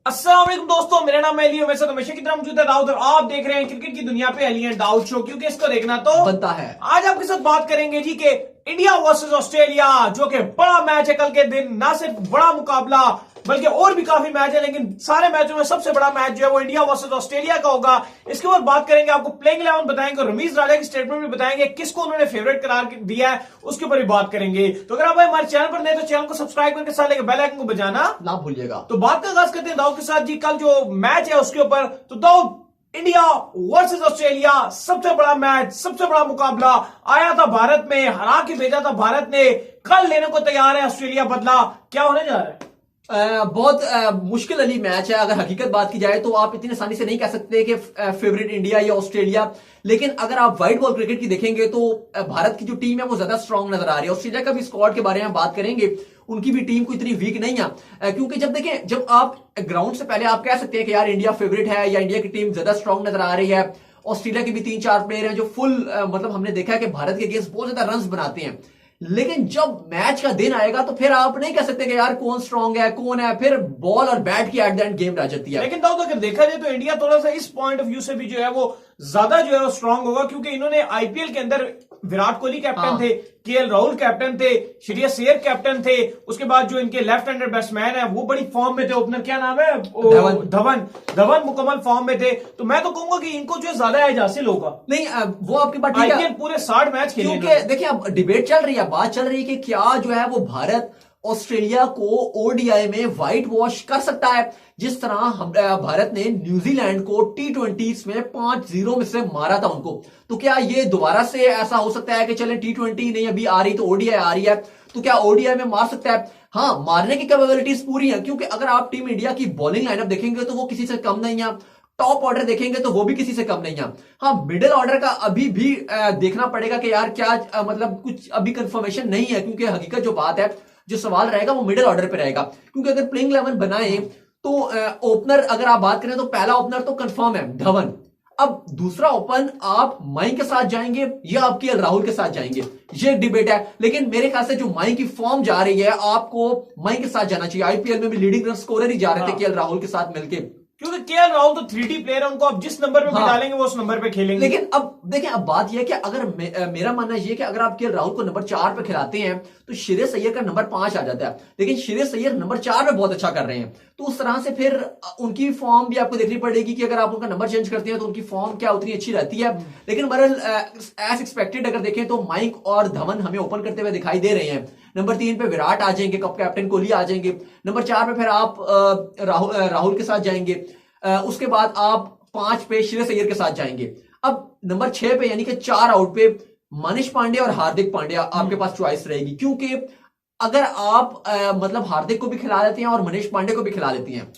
अस्सलाम वालेकुम दोस्तों, मेरा नाम है अली। वैसे तो हमेशा की तरह मौजूद है दाऊद और आप देख रहे हैं क्रिकेट की दुनिया पे अली एंड दाऊद शो, क्योंकि इसको देखना तो बनता है। आज आपके साथ बात करेंगे जी के इंडिया वर्सेस ऑस्ट्रेलिया, जो कि बड़ा मैच है कल के दिन। ना सिर्फ बड़ा मुकाबला बल्कि और भी काफी मैच है, लेकिन सारे मैचों में सबसे बड़ा मैच जो है वो इंडिया वर्सेस ऑस्ट्रेलिया का होगा। इसके बाद बात करेंगे, आपको प्लेइंग 11 बताएंगे, रमीज राजा की स्टेटमेंट भी बताएंगे, किसको उन्होंने फेवरेट करार दिया है उसके ऊपर भी बात करेंगे। तो अगर आप हमारे चैनल पर नए तो चैनल को सब्सक्राइब करके साथ लेकर बेल आइकन को बजाना ना भूलिएगा। तो बात का आगाज करते हैं दाऊद के साथ जी। कल जो मैच है उसके ऊपर तो दाऊद, इंडिया वर्सेस ऑस्ट्रेलिया, सबसे बड़ा मैच, सबसे बड़ा मुकाबला आया था भारत में, हरा के भेजा था भारत ने। कल लेने को तैयार है ऑस्ट्रेलिया बदला, क्या होने जा रहा है? बहुत मुश्किल अली मैच है। अगर हकीकत बात की जाए तो आप इतनी आसानी से नहीं कह सकते कि फेवरेट इंडिया या ऑस्ट्रेलिया, लेकिन अगर आप व्हाइट बॉल क्रिकेट की देखेंगे तो भारत की जो टीम है वो ज्यादा स्ट्रांग नजर आ रही है। ऑस्ट्रेलिया का भी स्क्वाड के बारे में बात करेंगे, उनकी भी टीम को इतनी वीक नहीं है, क्योंकि जब देखें, जब आप ग्राउंड से पहले आप कह सकते हैं कि यार इंडिया फेवरेट है या इंडिया की टीम ज्यादा स्ट्रांग नजर आ रही है। ऑस्ट्रेलिया के भी 3-4 प्लेयर हैं जो फुल मतलब हमने देखा है कि भारत के अगेंस्ट बहुत ज्यादा रन बनाते हैं, लेकिन जब मैच का दिन आएगा तो फिर आप नहीं कह सकते कि यार कौन स्ट्रांग है कौन है, फिर बॉल और बैट की एट द एंड गेम रह जाती है। लेकिन दाऊद अगर देखा जाए तो इंडिया थोड़ा सा इस पॉइंट ऑफ व्यू से भी जो है वो ज्यादा जो है वो स्ट्रांग होगा, क्योंकि इन्होंने आईपीएल के अंदर विराट कोहली कैप्टन थे, केएल राहुल कैप्टन थे, श्रेयस अय्यर कैप्टन थे, उसके बाद जो इनके लेफ्ट हैंडेड बैट्समैन है वो बड़ी फॉर्म में थे। ओपनर क्या नाम है? धवन मुकम्मल फॉर्म में थे। तो मैं तो कहूंगा कि इनको जो है ज्यादा एज हासिल होगा। नहीं, वो आपकी बात ठीक है। आईपीएल पूरे 60 मैच खेले, क्योंकि देखिए अब डिबेट चल रही है, बात चल रही है कि क्या जो है वो भारत ऑस्ट्रेलिया को ओडीआई में व्हाइट वॉश कर सकता है, जिस तरह भारत ने न्यूजीलैंड को T20 में 5-0 में से मारा था उनको। तो क्या ये दोबारा से ऐसा हो सकता है कि चले T20 नहीं अभी आ रही तो ओडीआई आ रही है, तो क्या ओडीआई में मार सकता है? हाँ, मारने की कैपेबिलिटीज पूरी है, क्योंकि अगर आप टीम इंडिया की बॉलिंग लाइनअप देखेंगे तो वो किसी से कम नहीं है। टॉप ऑर्डर देखेंगे तो वो भी किसी से कम नहीं है। हाँ, मिडिल ऑर्डर का अभी भी देखना पड़ेगा कि यार क्या मतलब कुछ अभी कंफर्मेशन नहीं है, क्योंकि हकीकत जो बात है, जो सवाल रहेगा वो मिडिल ऑर्डर पे रहेगा। क्योंकि अगर प्लेइंग 11 बनाए तो ओपनर अगर आप बात करें तो पहला ओपनर तो कंफर्म है धवन। अब दूसरा ओपन आप मयंक के साथ जाएंगे या आप केएल राहुल के साथ जाएंगे, ये एक डिबेट है। लेकिन मेरे ख्याल से जो मयंक की फॉर्म जा रही है, आपको मयंक के साथ जाना चाहिए। आईपीएल में भी लीडिंग रन स्कोरर ही जा रहे थे केएल राहुल के साथ मिलकर, क्योंकि केएल राहुल तो 3D प्लेयर है, उनको आप जिस नंबर पे डालेंगे वो उस नंबर पे खेलेंगे। लेकिन अब देखें, अब बात यह है कि अगर मेरा मानना यह है कि अगर आप केएल राहुल को नंबर 4 पे खिलाते हैं तो श्रेयस अय्यर का नंबर 5 आ जाता है, लेकिन श्रेयस अय्यर नंबर 4 पे बहुत अच्छा कर रहे हैं। तो उस तरह से फिर उनकी फॉर्म भी आपको देखनी पड़ेगी कि अगर आप उनका नंबर चेंज करते हैं तो उनकी फॉर्म क्या उतनी अच्छी रहती है। लेकिन बहरहाल एज एक्सपेक्टेड अगर देखें तो मयंक और धवन हमें ओपन करते हुए दिखाई दे रहे हैं। नंबर 3 पे विराट आ जाएंगे, कप कैप्टन कोहली आ जाएंगे। नंबर 4 पे फिर आप राहुल के साथ जाएंगे। उसके बाद आप 5 पे श्रेयस अय्यर के साथ जाएंगे। अब नंबर 6 पे यानी कि 4 आउट पे मनीष पांडे और हार्दिक पांड्या आपके पास चॉइस रहेगी, क्योंकि अगर आप मतलब हार्दिक को भी खिला लेते हैं और मनीष पांडे को भी खिला लेती हैं,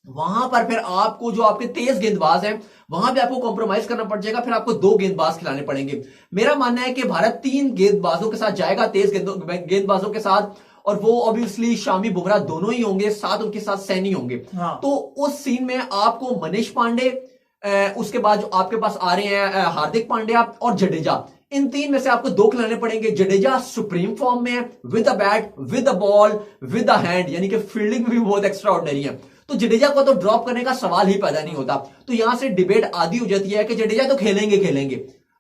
वहां पर फिर आपको जो आपके तेज गेंदबाज हैं वहां पे आपको कॉम्प्रोमाइज करना पड़ जाएगा, फिर आपको 2 गेंदबाज खिलाने पड़ेंगे। मेरा मानना है कि भारत 3 गेंदबाजों के साथ जाएगा, तेज गेंदबाजों के साथ, और वो ऑब्वियसली शामी बुमराह दोनों ही होंगे, साथ उनके साथ सैनी होंगे। हाँ। तो उस सीन में आपको मनीष पांडे, उसके बाद जो आपके पास आ रहे हैं हार्दिक पांड्या और जडेजा, इन 3 में से आपको 2 खिलाने पड़ेंगे। जडेजा सुप्रीम फॉर्म में है, with a bat, with a ball, with a hand, यानी कि फील्डिंग भी बहुत एक्स्ट्रा ऑर्डिनरी है। तो जडेजा को तो ड्रॉप करने का सवाल ही पैदा नहीं होता। तो यहां से डिबेट आदि हो जाती है कि जडेजा तो खेलेंगे।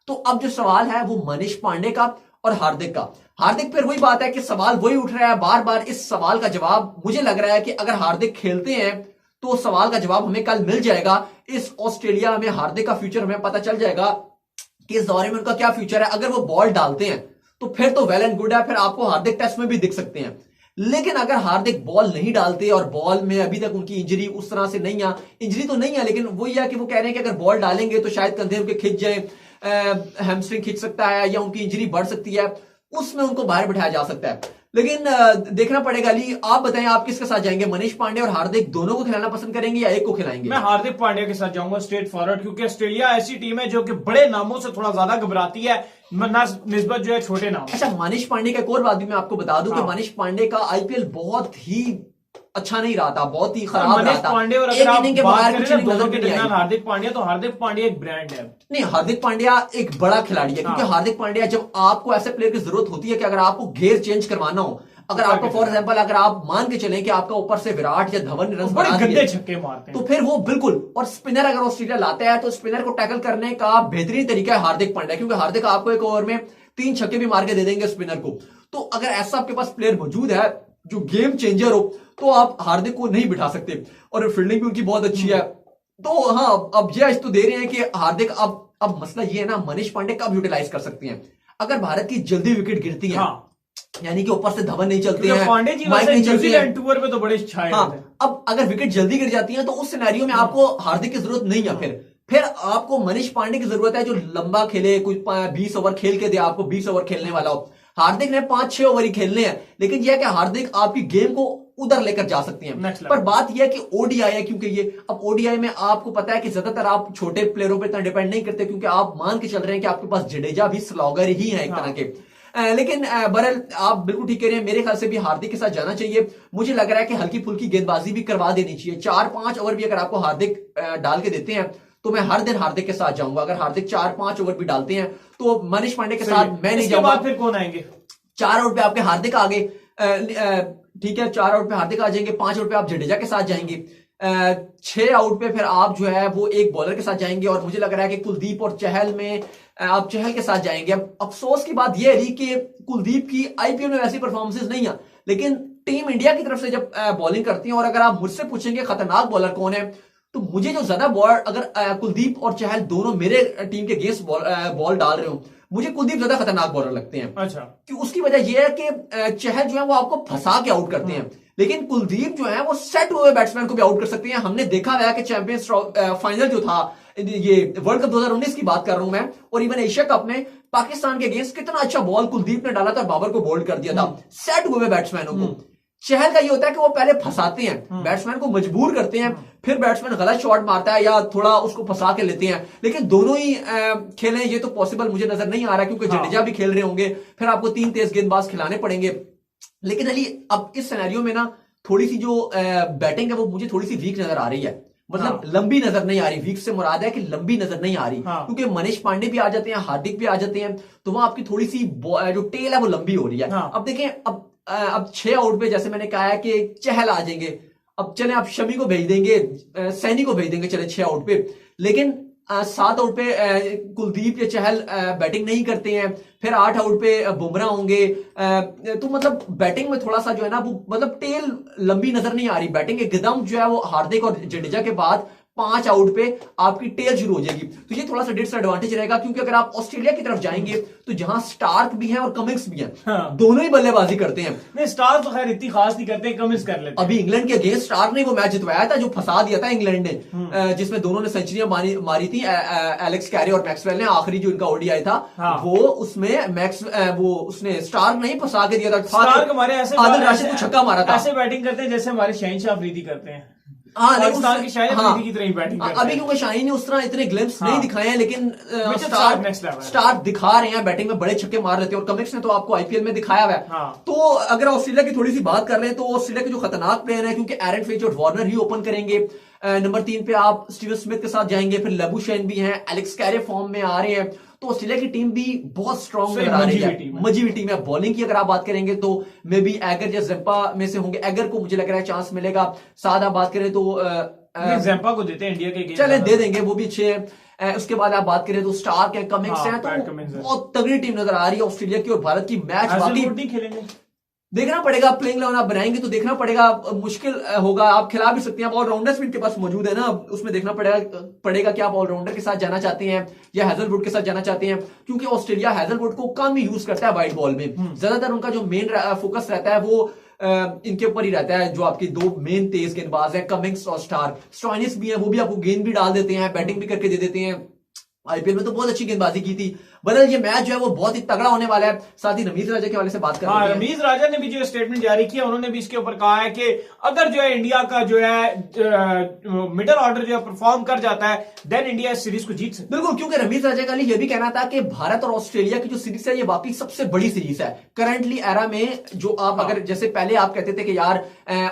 तो अब जो सवाल है वो मनीष पांडे का और हार्दिक का। हार्दिक पर वही बात है कि सवाल वही उठ रहा है बार बार। इस सवाल का जवाब मुझे लग रहा है कि अगर हार्दिक खेलते हैं तो सवाल का जवाब हमें कल मिल जाएगा। इस ऑस्ट्रेलिया में हार्दिक का फ्यूचर हमें पता चल जाएगा कि इस दौरे में उनका क्या फ्यूचर है। अगर वो बॉल डालते हैं तो फिर तो वेल एंड गुड है, फिर आपको हार्दिक टेस्ट में भी दिख सकते हैं। लेकिन अगर हार्दिक बॉल नहीं डालते और बॉल में अभी तक उनकी इंजरी उस तरह से नहीं है, इंजरी तो नहीं है, लेकिन वही है कि वो कह रहे हैं कि अगर बॉल डालेंगे तो शायद कंधे उनके खिंच जाए, हैमस्ट्रिंग खिंच सकता है या उनकी इंजरी बढ़ सकती है, उसमें उनको बाहर बिठाया जा सकता है। लेकिन देखना पड़ेगा। अली, आप बताएं, आप किसके साथ जाएंगे? मनीष पांडे और हार्दिक दोनों को खिलाना पसंद करेंगे या एक को खिलाएंगे? मैं हार्दिक पांड्या के साथ जाऊंगा स्ट्रेट फॉरवर्ड, क्योंकि ऑस्ट्रेलिया ऐसी टीम है जो कि बड़े नामों से थोड़ा ज्यादा घबराती है निस्बत जो है छोटे नाम। अच्छा, मनीष पांडे का एक और बात भी मैं आपको बता दूं कि मनीष पांडे का आईपीएल बहुत ही अच्छा नहीं रहा था, बहुत ही खराब रहा था। पांडे और अगर आप बात करें दोनों के दरमियान हार्दिक पांड्या, तो हार्दिक पांड्या एक ब्रांड है। नहीं, हार्दिक पांड्या एक बड़ा खिलाड़ी है, क्योंकि हार्दिक पांड्या जब आपको ऐसे प्लेयर की जरूरत होती है कि अगर आपको गियर चेंज करवाना हो, अगर आपका फॉर एग्जांपल अगर आप मान के चलें कि आपका ऊपर से विराट या धवन ने रन बड़े बना गंदे दिए, छक्के मारते हैं तो फिर वो बिल्कुल, और स्पिनर अगर ऑस्ट्रेलिया लाता है तो स्पिनर को टैकल करने का बेहतरीन तरीका है हार्दिक पांड्या, क्योंकि हार्दिक आपको एक ओवर में 3 छक्के भी मार के दे देंगे स्पिनर को। तो अगर ऐसा आपके पास प्लेयर मौजूद है जो गेम चेंजर हो, तो आप हार्दिक को नहीं बिठा सकते, और फील्डिंग भी उनकी बहुत अच्छी है। तो हाँ, अब जज तो दे रहे हैं कि हार्दिक, अब मसला ये है ना, मनीष पांडे कब यूटिलाइज कर सकते हैं? अगर भारत की जल्दी विकेट गिरती है, यानी कि ऊपर से धवन नहीं चलते हैं, पांडे जी माइक नहीं चलते हैं, टूर पे तो बड़े छाए हाँ, होते हैं। अब अगर विकेट जल्दी गिर जाती है तो उस सिनेरियो में आपको हार्दिक की जरूरत नहीं है। फिर आपको मनीष पांडे की जरूरत है, जो लंबा खेले, कुछ 20 ओवर खेल के दे, आपको 20 ओवर खेलने वाला हो। हार्दिक ने 5-6 ओवर ही खेलने हैं, लेकिन यह कि हार्दिक आपकी गेम को उधर लेकर जा सकती हैं। पर बात यह है कि ओडीआई है, क्योंकि ये अब ओडीआई में आपको पता है कि ज्यादातर आप छोटे प्लेयरों पर इतना डिपेंड नहीं करते, क्योंकि आप मान के चल रहे हैं कि आपके पास जडेजा भी स्लॉगर ही है एक तरह के। लेकिन बहरहाल आप बिल्कुल ठीक कह रहे हैं, मेरे ख्याल से भी हार्दिक के साथ जाना चाहिए। मुझे लग रहा है कि हल्की फुल्की गेंदबाजी भी करवा देनी चाहिए। 4-5 ओवर भी अगर आपको हार्दिक डाल के देते हैं तो मैं हर दिन हार्दिक के साथ जाऊंगा। अगर हार्दिक 4-5 ओवर भी डालते हैं तो मनीष पांडे के साथ मैं नहीं जाऊंगा। फिर कौन आएंगे? 4 आउट पे आपके हार्दिक आ गए, ठीक है, 4 आउट पे हार्दिक आ जाएंगे, 5 आउट पे आप जडेजा के साथ जाएंगे, 6 आउट पे फिर आप जो है वो एक बॉलर के साथ जाएंगे, और मुझे लग रहा है कि कुलदीप और चहल में आप चहल के साथ जाएंगे। अब अफसोस की बात यह रही कि कुलदीप की आईपीएल में वैसी परफॉर्मेंसेस नहीं है, लेकिन टीम इंडिया की तरफ से जब बॉलिंग करती है, और अगर आप मुझसे पूछेंगे खतरनाक बॉलर कौन है, तो मुझे जो ज्यादा बॉल, अगर कुलदीप और चहल दोनों मेरे टीम के अगेंस्ट बॉल डाल रहे हो, मुझे कुलदीप ज्यादा खतरनाक बॉलर लगते हैं। अच्छा, कि उसकी वजह यह है कि चहल जो है वो आपको फंसा के आउट करते हैं, लेकिन कुलदीप जो है वो सेट हुए बैट्समैन को भी आउट कर सकते हैं। हमने देखा है कि चैंपियंस फाइनल जो था, ये वर्ल्ड कप 2019 की बात कर रहा हूं मैं, और इवन एशिया कप में पाकिस्तान के अगेंस्ट कितना अच्छा बॉल कुलदीप ने डाला था, बाबर को बोल्ड कर दिया था सेट हुए बैट्समैनों को। चहल का ये होता है कि वो पहले फंसाते हैं, बैट्समैन को मजबूर करते हैं, फिर बैट्समैन गलत शॉट मारता है या थोड़ा उसको फंसा के लेते हैं। लेकिन दोनों ही खेलें ये तो पॉसिबल मुझे नजर नहीं आ रहा, क्योंकि जडेजा भी खेल रहे होंगे, फिर आपको 3 तेज गेंदबाज खिलाने पड़ेंगे। लेकिन अली, अब इस सिनेरियो में ना थोड़ी सी जो बैटिंग है वो मुझे थोड़ी सी वीक नजर आ रही है, मतलब लंबी नजर नहीं आ रही। वीक से मुराद है कि लंबी नजर नहीं आ रही, क्योंकि मनीष पांडे भी आ जाते हैं, हार्दिक भी आ जाते हैं, तो वहां आपकी थोड़ी सी जो टेल है वो लंबी हो रही है। अब देखें, अब 6 आउट पे जैसे मैंने कहा है कि चहल आ जाएंगे, अब चले आप शमी को भेज देंगे, सैनी को भेज देंगे, चले 6 आउट पे, लेकिन 7 आउट पे कुलदीप या चहल बैटिंग नहीं करते हैं, फिर 8 आउट पे बुमराह होंगे, तो मतलब बैटिंग में थोड़ा सा जो है ना वो मतलब टेल लंबी नजर नहीं आ रही। बैटिंग एकदम जो है वो हार्दिक और जडेजा के बाद 5 आउट पे आपकी टेल शुरू हो जाएगी, तो ये थोड़ा सा डिसएडवांटेज रहेगा, क्योंकि अगर आप ऑस्ट्रेलिया की तरफ जाएंगे तो जहां स्टार्क भी हैं और कमिंस भी हैं, दोनों ही बल्लेबाजी करते हैं। नहीं, स्टार्क तो खैर इतनी खास नहीं करते, कमिंस कर लेते हैं। अभी इंग्लैंड के अगेंस्ट स्टार्क ने वो मैच जितवाया था, जो फंसा दिया था इंग्लैंड ने, जिसमें दोनों ने सेंचुरियां मारी थी, एलेक्स कैरी और मैक्सवेल ने। आखिरी जो इनका ओडीआई था वो उसमें उसने स्टार्क नहीं फंसा के दिया था, स्टार्क हमारे ऐसे आदिल राशिद को छक्का मारा था। ऐसे बैटिंग करते हैं जैसे हमारे शहनशाह अफरीदी करते हैं। पाकिस्तान की शायद की तरह ही बैटिंग करते अभी, क्योंकि शाहीन ने उस तरह इतने ग्लिम्स नहीं दिखाए हैं, लेकिन स्टार दिखा रहे हैं, बैटिंग में बड़े छक्के मार लेते हैं, और कमिंस ने तो आपको आईपीएल में दिखाया हुआ है। तो अगर ऑस्ट्रेलिया की थोड़ी सी बात कर रहे हैं, तो ऑस्ट्रेलिया के जो खतरनाक प्लेयर है, क्योंकि एरन फिंच और वार्नर ही ओपन करेंगे, नंबर 3 पे आप स्टीवन स्मिथ के साथ जाएंगे, फिर लेबुशेन भी हैं, एलेक्स कैरे फॉर्म में आ रहे हैं, तो ऑस्ट्रेलिया की टीम भी बहुत स्ट्रॉन्ग नजर आ रही है, मजीवी टीम है। बॉलिंग की अगर आप बात करेंगे तो मे बी एगर या जेम्पा में से होंगे, एगर को मुझे लग रहा है चांस मिलेगा। साथ आप बात करें तो जेम्पा को देते हैं इंडिया के, चले दे देंगे, वो भी अच्छे हैं। उसके बाद आप बात करें तो स्टार्क है, कमिंस है, तो बहुत तगड़ी टीम नजर आ रही है ऑस्ट्रेलिया की। और भारत की मैच बाकी खेलेंगे, देखना पड़ेगा, प्लेइंग 11 आप बनाएंगे तो देखना पड़ेगा, मुश्किल होगा। आप खिला भी सकते हैं, ऑलराउंडर्स भी इनके पास मौजूद है ना, उसमें देखना पड़ेगा कि आप ऑलराउंडर के साथ जाना चाहते हैं या हैजलवुड के साथ जाना चाहते हैं, क्योंकि ऑस्ट्रेलिया हैजलवुड को कम ही यूज करता है वाइड बॉल में। ज्यादातर उनका जो मेन फोकस रहता है वो इनके ऊपर ही रहता है, जो आपकी 2 मेन तेज गेंदबाज हैं, कमिंस और स्टार्क। स्टॉइनिस भी है, वो भी आपको गेंद भी डाल देते हैं, बैटिंग भी करके दे देते हैं। आईपीएल में तो बहुत अच्छी गेंदबाजी की थी। बदल ये मैच जो है वो बहुत ही तगड़ा होने वाला है। साथ ही रमीज राजा के वाले से बात कर रहे हैं। रमीज राजा ने भी जो स्टेटमेंट जारी किया, उन्होंने भी इसके ऊपर कहा है कि अगर जो है इंडिया का जो है मिडल ऑर्डर जो है परफॉर्म कर जाता है, देन इंडिया इस सीरीज को जीत सकती है। बिल्कुल, क्योंकि रमीज राजा का ये भी कहना था कि भारत और ऑस्ट्रेलिया की जो सीरीज है ये वाकई सबसे बड़ी सीरीज है करंटली एरा में। जो आप अगर जैसे पहले आप कहते थे कि यार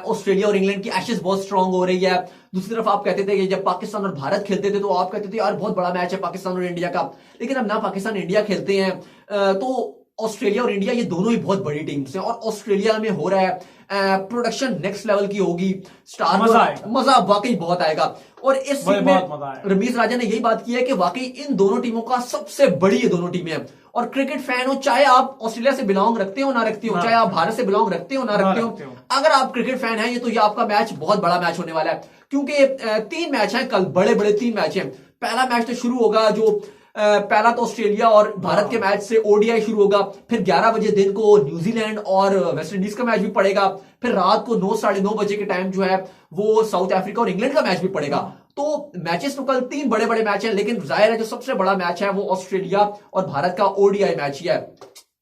ऑस्ट्रेलिया और इंग्लैंड की एशेज बहुत स्ट्रांग हो रही है, दूसरी तरफ आप कहते थे कि जब पाकिस्तान और भारत खेलते थे तो आप कहते थे यार बहुत बड़ा मैच है पाकिस्तान और इंडिया का, लेकिन अब ना पाकिस्तान इंडिया खेलते हैं तो ऑस्ट्रेलिया और इंडिया ये दोनों ही बहुत बड़ी टीम्स हैं और ऑस्ट्रेलिया में हो रहा है प्रोडक्शन नेक्स्ट लेवल की होगी। स्टार मजा वाकई बहुत आएगा। और इस में रमीज राजा ने यही बात की है कि वाकई इन दोनों टीमों का सबसे बड़ी ये दोनों टीमें हैं। और क्रिकेट फैन हो, चाहे आप ऑस्ट्रेलिया से बिलोंग रखते हो ना रखते हो, चाहे आप भारत से बिलोंग रखते हो ना रखते हो, अगर आप क्रिकेट फैन हैं तो ये आपका मैच बहुत बड़ा मैच होने वाला है। क्योंकि 3 मैच हैं कल, बड़े बड़े 3 मैच हैं। पहला मैच तो शुरू होगा जो पहला तो ऑस्ट्रेलिया और भारत के मैच से ओडीआई शुरू होगा। फिर 11 बजे दिन को न्यूजीलैंड और वेस्ट इंडीज का मैच भी पड़ेगा। फिर रात को 9 साढ़े 9 बजे के टाइम जो है वो साउथ अफ्रीका और इंग्लैंड का मैच भी पड़ेगा। तो मैचेस तो कल 3 बड़े बड़े मैच हैं, लेकिन जाहिर है जो सबसे बड़ा मैच है वो ऑस्ट्रेलिया और भारत का ओडीआई मैच ही है।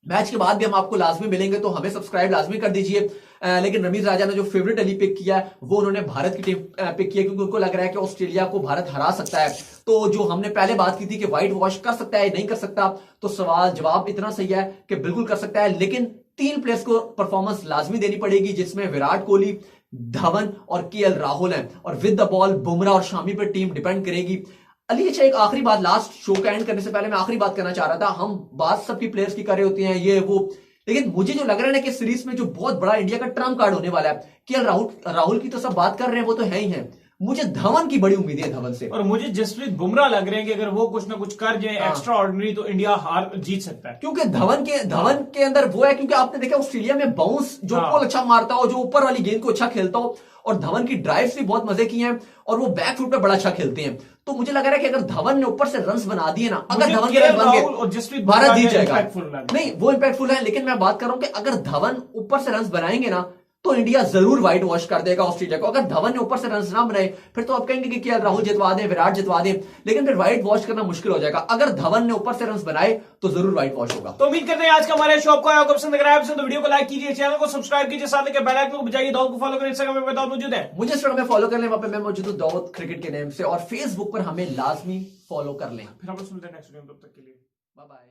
मैच के बाद भी हम आपको लाजमी मिलेंगे, तो हमें सब्सक्राइब लाजमी कर दीजिए। लेकिन रमीज राजा ने जो फेवरेट अली पिक किया है वो उन्होंने भारत की टीम पिक किया, क्योंकि उनको लग रहा है कि ऑस्ट्रेलिया को भारत हरा सकता है। तो जो हमने पहले बात की थी कि व्हाइट वॉश कर सकता है नहीं कर सकता, तो सवाल जवाब इतना सही है कि बिल्कुल कर सकता है। लेकिन 3 प्लेयर्स को परफॉर्मेंस लाजमी देनी पड़ेगी, जिसमें विराट कोहली, धवन और केएल राहुल हैं। और विद द बॉल बुमराह और शामी पर टीम डिपेंड करेगी। अली अच्छा, एक आखिरी बात, लास्ट शो का एंड करने से पहले मैं आखिरी बात करना चाह रहा था। हम बात सबकी प्लेयर्स की कर रहे होते हैं ये वो, लेकिन मुझे जो लग रहा है ना कि सीरीज में जो बहुत बड़ा इंडिया का ट्रम्प कार्ड होने वाला है, केएल राहुल की तो सब बात कर रहे हैं, वो तो है ही है। मुझे धवन की बड़ी उम्मीद है, धवन से। और मुझे जसप्रीत बुमराह लग रहे हैं कि अगर वो कुछ ना कुछ कर जाए एक्स्ट्रा ऑर्डिनरी, तो इंडिया हार जीत सकता है। क्योंकि धवन के अंदर वो है, क्योंकि आपने देखा ऑस्ट्रेलिया में बाउंस जो बॉल अच्छा मारता हो, जो ऊपर वाली गेंद को अच्छा खेलता हो, और धवन की ड्राइव्स भी बहुत मजे की हैं और वो बैक फुट पे बड़ा अच्छा खेलते हैं। तो मुझे लग रहा है कि अगर धवन ने ऊपर से रन्स बना दिए ना, अगर धवन के रन बन गए, भारत जीत जाएगा। नहीं, वो इंपैक्टफुल है, लेकिन मैं बात कर रहा हूं कि अगर धवन ऊपर से रन्स बनाएंगे ना, तो इंडिया जरूर व्हाइट वॉश कर देगा ऑस्ट्रेलिया को। अगर धवन ने ऊपर से रन ना बनाए, फिर तो आप कहेंगे कि केएल राहुल जितवा दे, विराट जितवा दे, लेकिन फिर व्हाइट वॉश करना मुश्किल हो जाएगा। अगर धवन ने ऊपर से रन बनाए तो जरूर व्हाइट वॉश होगा। तो उम्मीद करते हैं आज का हमारे शो आपको आया, पसंद अगर आया तो वीडियो को लाइक कीजिए, चैनल को सब्सक्राइब कीजिए, साथ लेकर बेल आइकन को बजाइए। दाऊद को फॉलो करें, इंस्टाग्राम पे दाऊद मौजूद है, मुझे इंस्टाग्राम में फॉलो कर लें, वहां पे मैं मौजूद हूं दाऊद क्रिकेट के नेम से, और फेसबुक पर हमें लाजमी फॉलो कर लें। फिर हम सुनते हैं नेक्स्ट वीडियो में, तब तक के लिए बाय बाय।